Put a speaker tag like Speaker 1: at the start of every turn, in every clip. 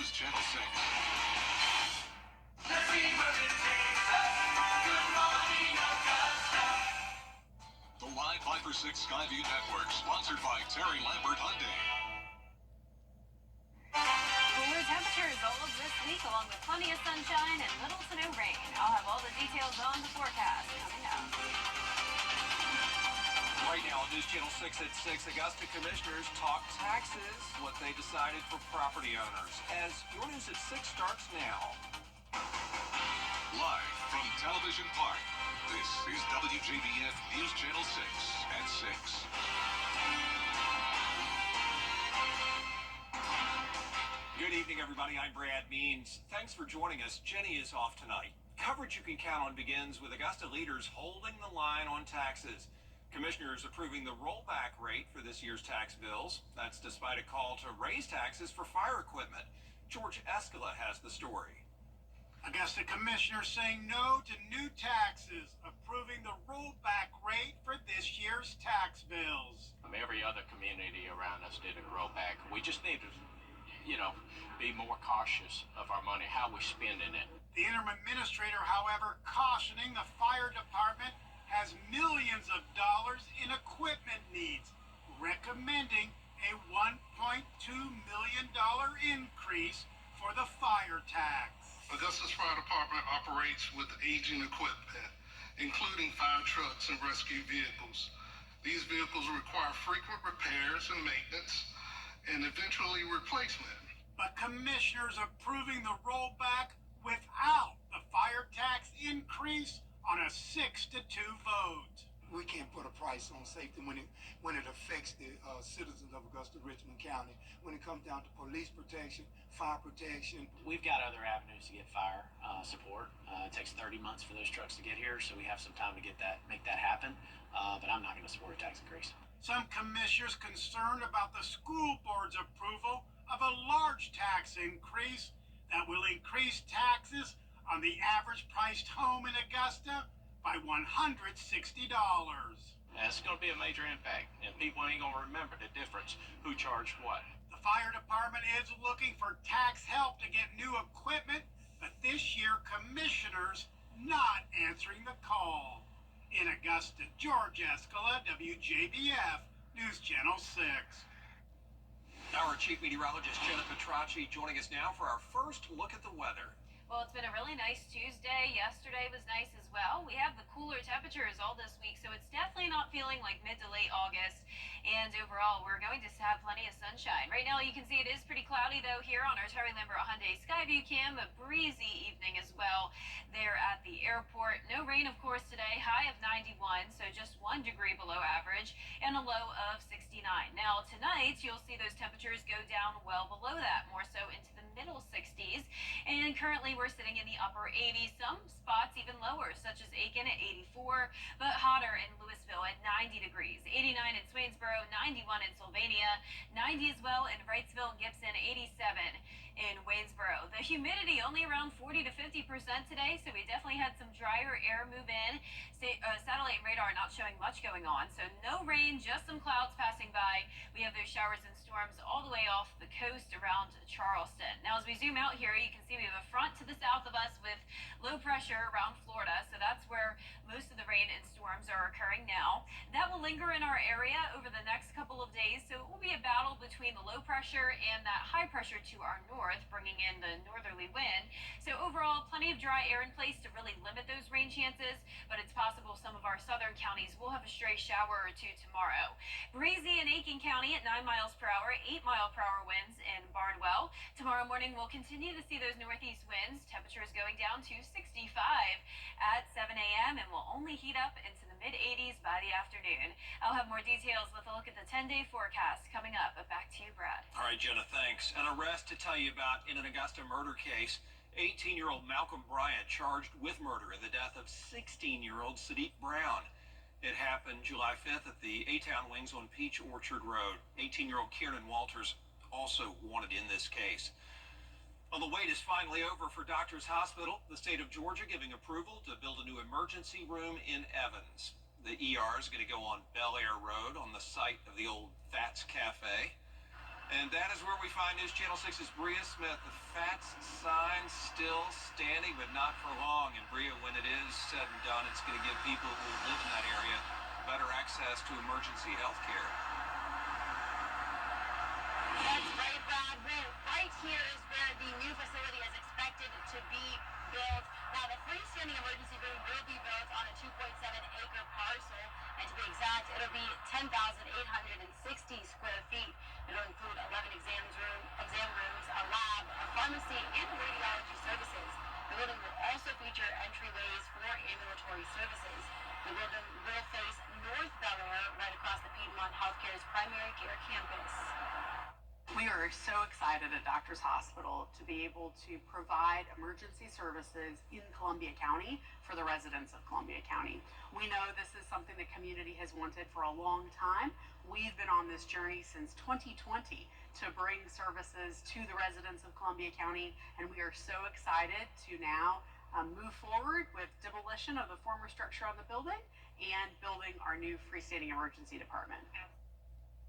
Speaker 1: News Channel 6.
Speaker 2: Let's see what it takes. Good morning, Augusta.
Speaker 1: The live 5 for 6 Skyview Network, sponsored by Terry Lambert Hyundai.
Speaker 3: Cooler temperatures all of this week, along with plenty of sunshine and little to no rain. I'll have all the details on the forecast coming up.
Speaker 4: Right now on News Channel 6 at 6, Augusta commissioners talk taxes, what they decided for property owners. As your News at 6 starts now.
Speaker 1: Live from Television Park, this is WJBF News Channel 6 at 6.
Speaker 4: Good evening, everybody. I'm Brad Means. Thanks for joining us. Jenny is off tonight. Coverage you can count on begins with Augusta leaders holding the line on taxes. Commissioners approving the rollback rate for this year's tax bills. That's despite a call to raise taxes for fire equipment. George Escala has the story.
Speaker 5: Augusta commissioners saying no to new taxes, approving the rollback rate for this year's tax bills.
Speaker 6: Every other community around us did a rollback. We just need to, be more cautious of our money, how we're spending it.
Speaker 5: The interim administrator, however, cautioning the fire department has millions of dollars in equipment needs, recommending a $1.2 million increase for the fire tax.
Speaker 7: Augusta's Fire Department operates with aging equipment, including fire trucks and rescue vehicles. These vehicles require frequent repairs and maintenance, and eventually replacement.
Speaker 5: But commissioners approving the rollback without the fire tax increase on a 6-2 vote.
Speaker 8: We can't put a price on safety when it affects the citizens of Augusta, Richmond County. When it comes down to police protection, fire protection.
Speaker 9: We've got other avenues to get fire support. It takes 30 months for those trucks to get here, so we have some time to make that happen. But I'm not going to support a tax increase.
Speaker 5: Some commissioners concerned about the school board's approval of a large tax increase that will increase taxes on the average priced home in Augusta by $160.
Speaker 6: That's going to be a major impact, and people ain't going to remember the difference who charged what.
Speaker 5: The fire department is looking for tax help to get new equipment, but this year commissioners not answering the call. In Augusta, George Escala, WJBF News Channel 6.
Speaker 4: Our chief meteorologist, Jenna Petracci, joining us now for our first look at the weather.
Speaker 3: Well, it's been a really nice Tuesday. Yesterday was nice as well. We have the cooler temperatures all this week, so it's definitely not feeling like mid to late August. And overall, we're going to have plenty of sunshine. Right now, you can see it is pretty cloudy, though, here on our Terry Lambert Hyundai Skyview cam. A breezy evening as well there at the airport. No rain, of course, today. High of 91, so just 1 degree below average, and a low of 69. Now, tonight, you'll see those temperatures go down well below that, more so into the middle 60s. And currently, we're sitting in the upper 80s, some spots even lower, such as Aiken at 84, but hotter in Louisville at 90 degrees, 89 in Swainsboro, 91 in Sylvania, 90 as well in Wrightsville, Gibson, 87 in Waynesboro. The humidity only around 40 to 50% today, so we definitely had some drier air move in. Satellite radar not showing much going on, so no rain, just some clouds passing by. We have those showers and storms all the way off the coast around Charleston. Now, as we zoom out here, you can see we have a front to the south of us with low pressure around Florida, so that's where most of the rain and storms are occurring now. That will linger in our area over the next couple of days, so it will be a battle between the low pressure and that high pressure to our north, bringing in the northerly wind. So overall, plenty of dry air in place to really limit those rain chances, but it's possible some of our southern counties will have a stray shower or two tomorrow. Breezy in Aiken County at 9 miles per hour, 8 mile per hour winds in Barnwell. Tomorrow morning, we'll continue to see those northeast winds. Temperatures going down to 65 at 7 a.m. and will only heat up into the mid-80s by the afternoon. I'll have more details with a look at the 10-day forecast coming up. But back to you, Brad.
Speaker 4: All right, Jenna, thanks. An arrest to tell you about in an Augusta murder case. 18-year-old Malcolm Bryant charged with murder in the death of 16-year-old Sadiq Brown. It happened July 5th at the A-Town Wings on Peach Orchard Road. 18-year-old Kieran Walters also wanted in this case. Well, the wait is finally over for Doctors Hospital. The state of Georgia giving approval to build a new emergency room in Evans. The ER is going to go on Bel Air Road on the site of the old Fats Cafe. And that is where we find News Channel 6's Bria Smith. The FATS sign still standing, but not for long. And Bria, when it is said and done, it's going to give people who live in that area better access to emergency health care.
Speaker 10: That's right, Brad. Right here is where the new facility is expected to be built. Now, the freestanding emergency room will be built on a 2.7-acre parcel, and to be exact, it'll be 10,860 square feet. It'll include 11 exam rooms, a lab, a pharmacy, and radiology services. The building will also feature entryways for ambulatory services. The building will face North Delaware, right across the Piedmont Healthcare's primary care campus.
Speaker 11: We are so excited at Doctors Hospital to be able to provide emergency services in Columbia County for the residents of Columbia County. We know this is something the community has wanted for a long time. We've been on this journey since 2020 to bring services to the residents of Columbia County, and we are so excited to now move forward with demolition of the former structure on the building and building our new freestanding emergency department.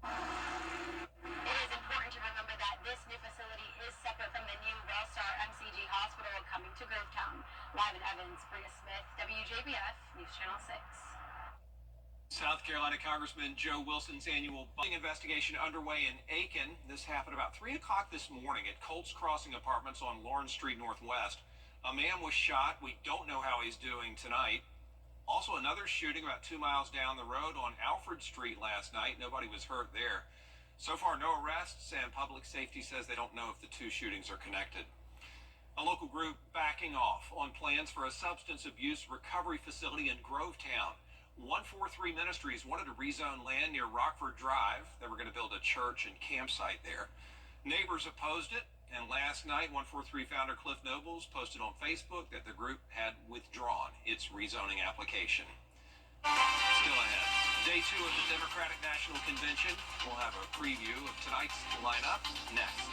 Speaker 10: It is important to remember that this new facility is separate from the new Wellstar MCG Hospital coming to Grovetown. Live in Evans, Bria Smith, WJBF, News Channel 6.
Speaker 4: South Carolina Congressman Joe Wilson's annual bombing investigation underway in Aiken. This happened about 3 o'clock this morning at Colts Crossing Apartments on Lawrence Street Northwest. A man was shot. We don't know how he's doing tonight. Also, another shooting about 2 miles down the road on Alfred Street last night. Nobody was hurt there. So far, no arrests, and public safety says they don't know if the two shootings are connected. A local group backing off on plans for a substance abuse recovery facility in Grovetown. 143 Ministries wanted to rezone land near Rockford Drive. They were going to build a church and campsite there. Neighbors opposed it, and last night 143 founder Cliff Nobles posted on Facebook that the group had withdrawn its rezoning application. Still ahead, day 2 of the Democratic National Convention. We'll have a preview of tonight's lineup next.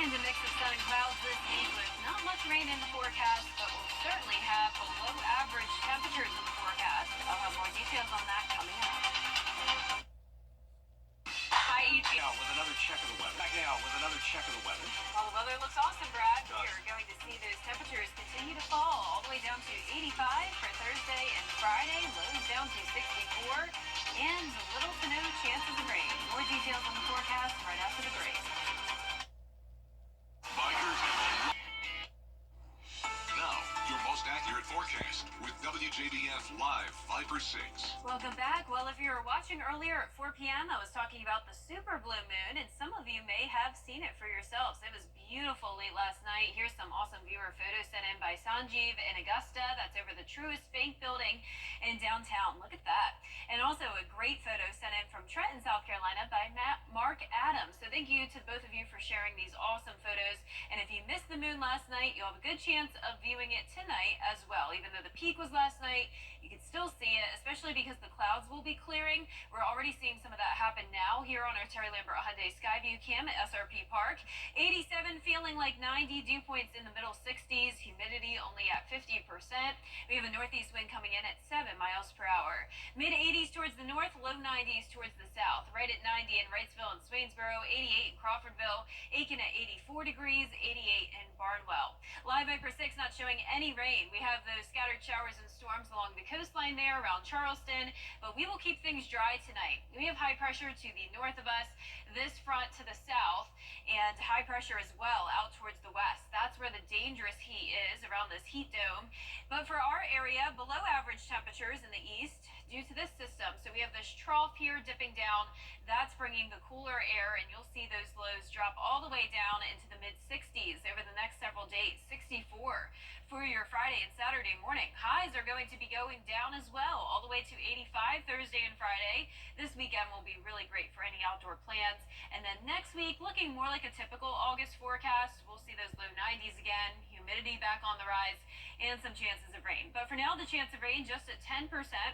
Speaker 3: And a mix of sun and clouds this week with not much rain in the forecast, but we'll certainly have below average temperatures in the forecast. I'll have more details on that coming up.
Speaker 4: Now with another check of the weather. Back now with another check of the weather.
Speaker 3: Well, the weather looks awesome, Brad. We're going to see those temperatures continue to fall all the way down to 85 for Thursday and Friday. Lows down to 64 and little to no chances of rain. More details on the forecast right after the break.
Speaker 1: Bikers now, your most accurate forecast with WJBF Live Viper 6.
Speaker 3: Welcome back. Well, if you were watching earlier at 4 p.m., I was talking about the super blue moon, and some of you may have seen it for yourselves. It was beautiful late last night. Here's some awesome viewer photos sent in by Sanjeev in Augusta. That's over the Truist Bank building in downtown. Look at that. And also a great photo sent in from Trenton, South Carolina by Mark Adams. So thank you to both of you for sharing these awesome photos. And if you missed the moon last night, you'll have a good chance of viewing it tonight as well. Even though the peak was last night, you can still see it, especially because the clouds will be clearing. We're already seeing some of that happen now here on our Terry Lambert Hyundai Skyview cam at SRP Park. 87 feeling like 90, dew points in the middle 60s, humidity only at 50%. We have a northeast wind coming in at 7 miles per hour. Mid 80s towards the north, low 90s towards the south. Right at 90 in Wrightsville and Swainsboro, 88 in Crawfordville, Aiken at 84 degrees, 88 in Barnwell. Live Viper 6 not showing any rain. We have those scattered showers and storms along the coastline there around Charleston, but we will keep things dry tonight. We have high pressure to the north of us, this front to the south, and high pressure as well out towards the west. That's where the dangerous heat is, around this heat dome. But for our area, below average temperatures in the east due to this system. So we have this trough here dipping down. That's bringing the cooler air, and you'll see those lows drop all the way down into the mid 60s over the next several days. 64 for your Friday and Saturday morning. Highs are going to be going down as well, all the way to 85 Thursday and Friday. This weekend will be really great for any outdoor plans. And then next week, looking more like a typical August forecast. We'll see those low 90s again, humidity back on the rise, and some chances of rain. But for now, the chance of rain just at 10%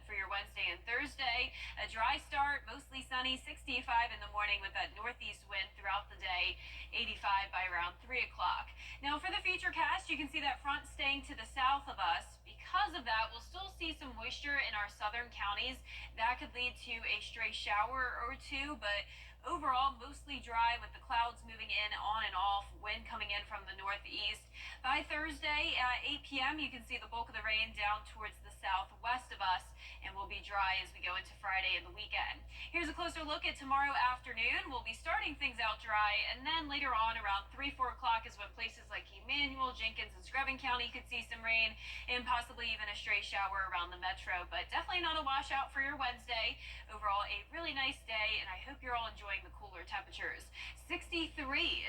Speaker 3: for your Wednesday and Thursday. A dry start, mostly sunny, 65 in the morning with that northeast wind throughout the day, 85 by around 3 o'clock. Now for the futurecast, you can see that front staying to the south of us. Because of that, we'll still see some moisture in our southern counties. That could lead to a stray shower or two, but Overall, mostly dry with the clouds moving in on and off, wind coming in from the northeast. By Thursday at 8 p.m., you can see the bulk of the rain down towards the southwest of us, and will be dry as we go into Friday and the weekend. Here's a closer look at tomorrow afternoon. We'll be starting things out dry, and then later on around 3, 4 o'clock is when places like Emmanuel, Jenkins, and Screven County could see some rain and possibly even a stray shower around the metro, but definitely not a washout for your Wednesday. Overall, a really nice day, and I hope you're all enjoying the cooler temperatures. 63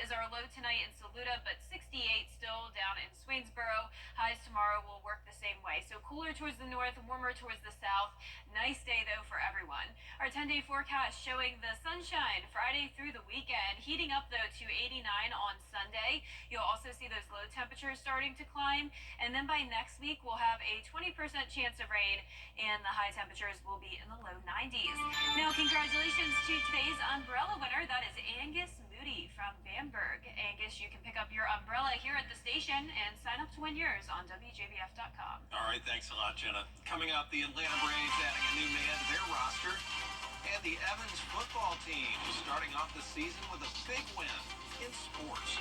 Speaker 3: is our low tonight in Saluda, but 68 still down in Swainsboro. Highs tomorrow will work the same way, so cooler towards the north, warmer towards the south. Nice day, though, for everyone. Our 10-day forecast showing the sunshine Friday through the weekend, heating up, though, to 89 on Sunday. You'll also see those low temperatures starting to climb, and then by next week, we'll have a 20% chance of rain, and the high temperatures will be in the low 90s. Now, congratulations to today's umbrella winner. That is Angus Moody from Bamberg. Angus, you can pick up your umbrella here at the station and sign up to win yours on WJBF.com.
Speaker 4: All right, thanks a lot, Jenna. Coming up, the Atlanta Braves adding a new man to their roster. And the Evans football team starting off the season with a big win in sports.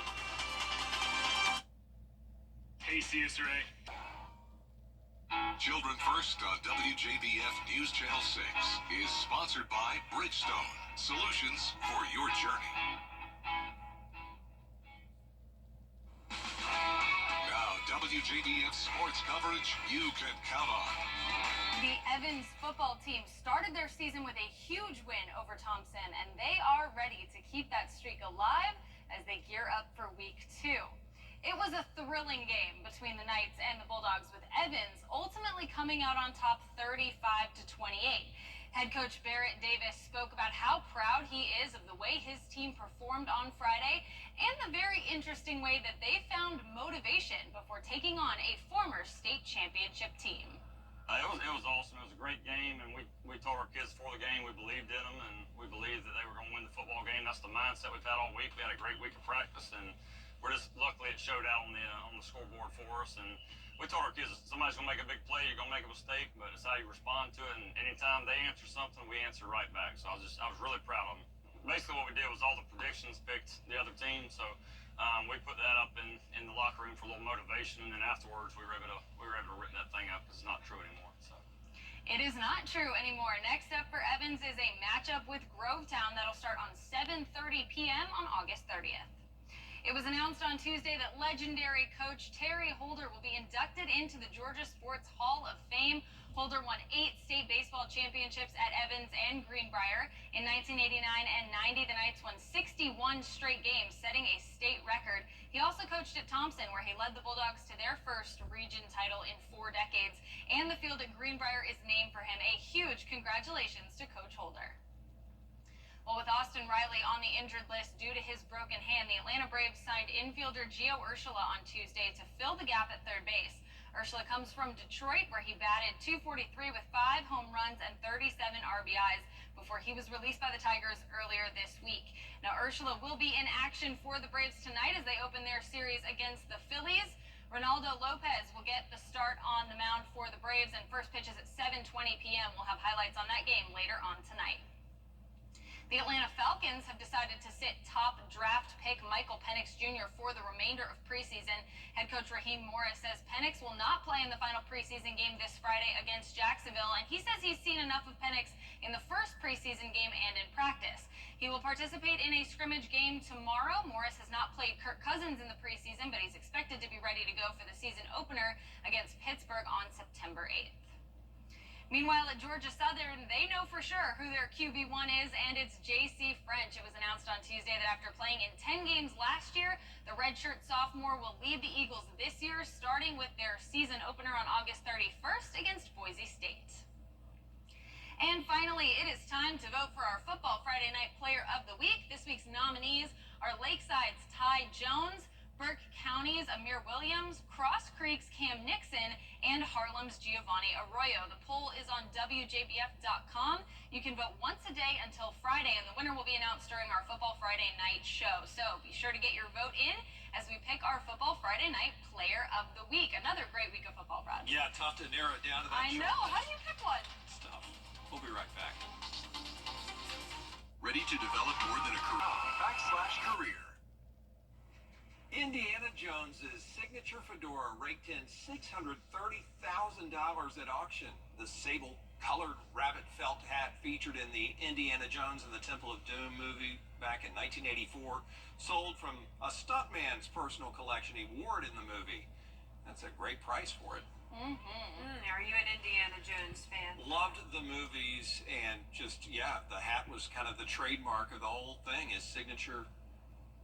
Speaker 12: Hey, CSRA.
Speaker 1: Children First on WJBF News Channel 6 is sponsored by Bridgestone, solutions for your journey. Now, WJBF sports coverage you can count on.
Speaker 13: The Evans football team started their season with a huge win over Thompson, and they are ready to keep that streak alive as they gear up for week 2. It was a thrilling game between the Knights and the Bulldogs, with Evans ultimately coming out on top 35-28. Head coach Barrett Davis spoke about how proud he is of the way his team performed on Friday and the very interesting way that they found motivation before taking on a former state championship team.
Speaker 12: It was awesome. It was a great game, and we told our kids before the game we believed in them, and we believed that they were going to win the football game. That's the mindset we've had all week. We had a great week of practice, and we're just luckily it showed out on the scoreboard for us. And we told our kids, somebody's going to make a big play, you're going to make a mistake, but it's how you respond to it. And anytime they answer something, we answer right back. So I was really proud of them. Basically, what we did was all the predictions picked the other team. So we put that up in the locker room for a little motivation, and then afterwards we were able to rip that thing up because it's not true anymore. So.
Speaker 13: It is not true anymore. Next up for Evans is a matchup with Grovetown that'll start on 7:30 p.m. on August 30th. It was announced on Tuesday that legendary coach Terry Holder will be inducted into the Georgia Sports Hall of Fame. Holder won 8 state baseball championships at Evans and Greenbrier. In 1989 and 90, the Knights won 61 straight games, setting a state record. He also coached at Thompson, where he led the Bulldogs to their first region title in 4 decades. And the field at Greenbrier is named for him. A huge congratulations to Coach Holder. Well, with Austin Riley on the injured list due to his broken hand, the Atlanta Braves signed infielder Gio Urshela on Tuesday to fill the gap at third base. Urshela comes from Detroit, where he batted .243 with 5 home runs and 37 RBIs before he was released by the Tigers earlier this week. Now, Urshela will be in action for the Braves tonight as they open their series against the Phillies. Ronaldo Lopez will get the start on the mound for the Braves, and first pitch is at 7:20 p.m. We'll have highlights on that game later on tonight. The Atlanta Falcons have decided to sit top draft pick Michael Penix Jr. for the remainder of preseason. Head coach Raheem Morris says Penix will not play in the final preseason game this Friday against Jacksonville, and he says he's seen enough of Penix in the first preseason game and in practice. He will participate in a scrimmage game tomorrow. Morris has not played Kirk Cousins in the preseason, but he's expected to be ready to go for the season opener against Pittsburgh on September 8th. Meanwhile, at Georgia Southern, they know for sure who their QB1 is, and it's J.C. French. It was announced on Tuesday that after playing in 10 games last year, the redshirt sophomore will lead the Eagles this year, starting with their season opener on August 31st against Boise State. And finally, it is time to vote for our Football Friday Night Player of the Week. This week's nominees are Lakeside's Ty Jones, Burke County's Amir Williams, Cross Creek's Cam Nixon, and Harlem's Giovanni Arroyo. The poll is on WJBF.com. You can vote once a day until Friday, and the winner will be announced during our Football Friday Night show. So be sure to get your vote in as we pick our Football Friday Night Player of the Week. Another great week of football, Brad.
Speaker 4: Yeah, tough to narrow it down to that.
Speaker 13: I know. How do you pick one?
Speaker 4: Stuff. We'll be right back.
Speaker 1: Ready to develop more than a career.
Speaker 4: Indiana Jones's signature fedora raked in $630,000 at auction. The sable-colored rabbit felt hat featured in the Indiana Jones and the Temple of Doom movie back in 1984 sold from a stuntman's personal collection. He wore it in the movie. That's a great price for it.
Speaker 3: Are you an Indiana Jones fan?
Speaker 4: Loved the movies and just, yeah, the hat was kind of the trademark of the whole thing, his signature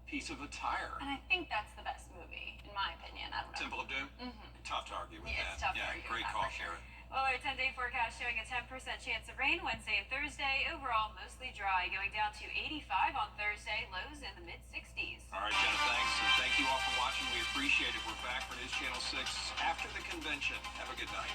Speaker 4: piece of attire.
Speaker 13: And I think that's the best movie, in my opinion. I don't know.
Speaker 4: Temple of Doom? Tough to argue with that.
Speaker 13: It's tough to
Speaker 4: yeah,
Speaker 13: argue
Speaker 4: great
Speaker 13: with that,
Speaker 4: call,
Speaker 13: for sure.
Speaker 4: Karen.
Speaker 3: Well, our 10-day forecast showing a 10% chance of rain Wednesday and Thursday. Overall, mostly dry, going down to 85 on Thursday, lows in the mid-60s.
Speaker 4: All right, Jenna, thanks. And thank you all for watching. We appreciate it. We're back for News Channel 6 after the convention. Have a good night.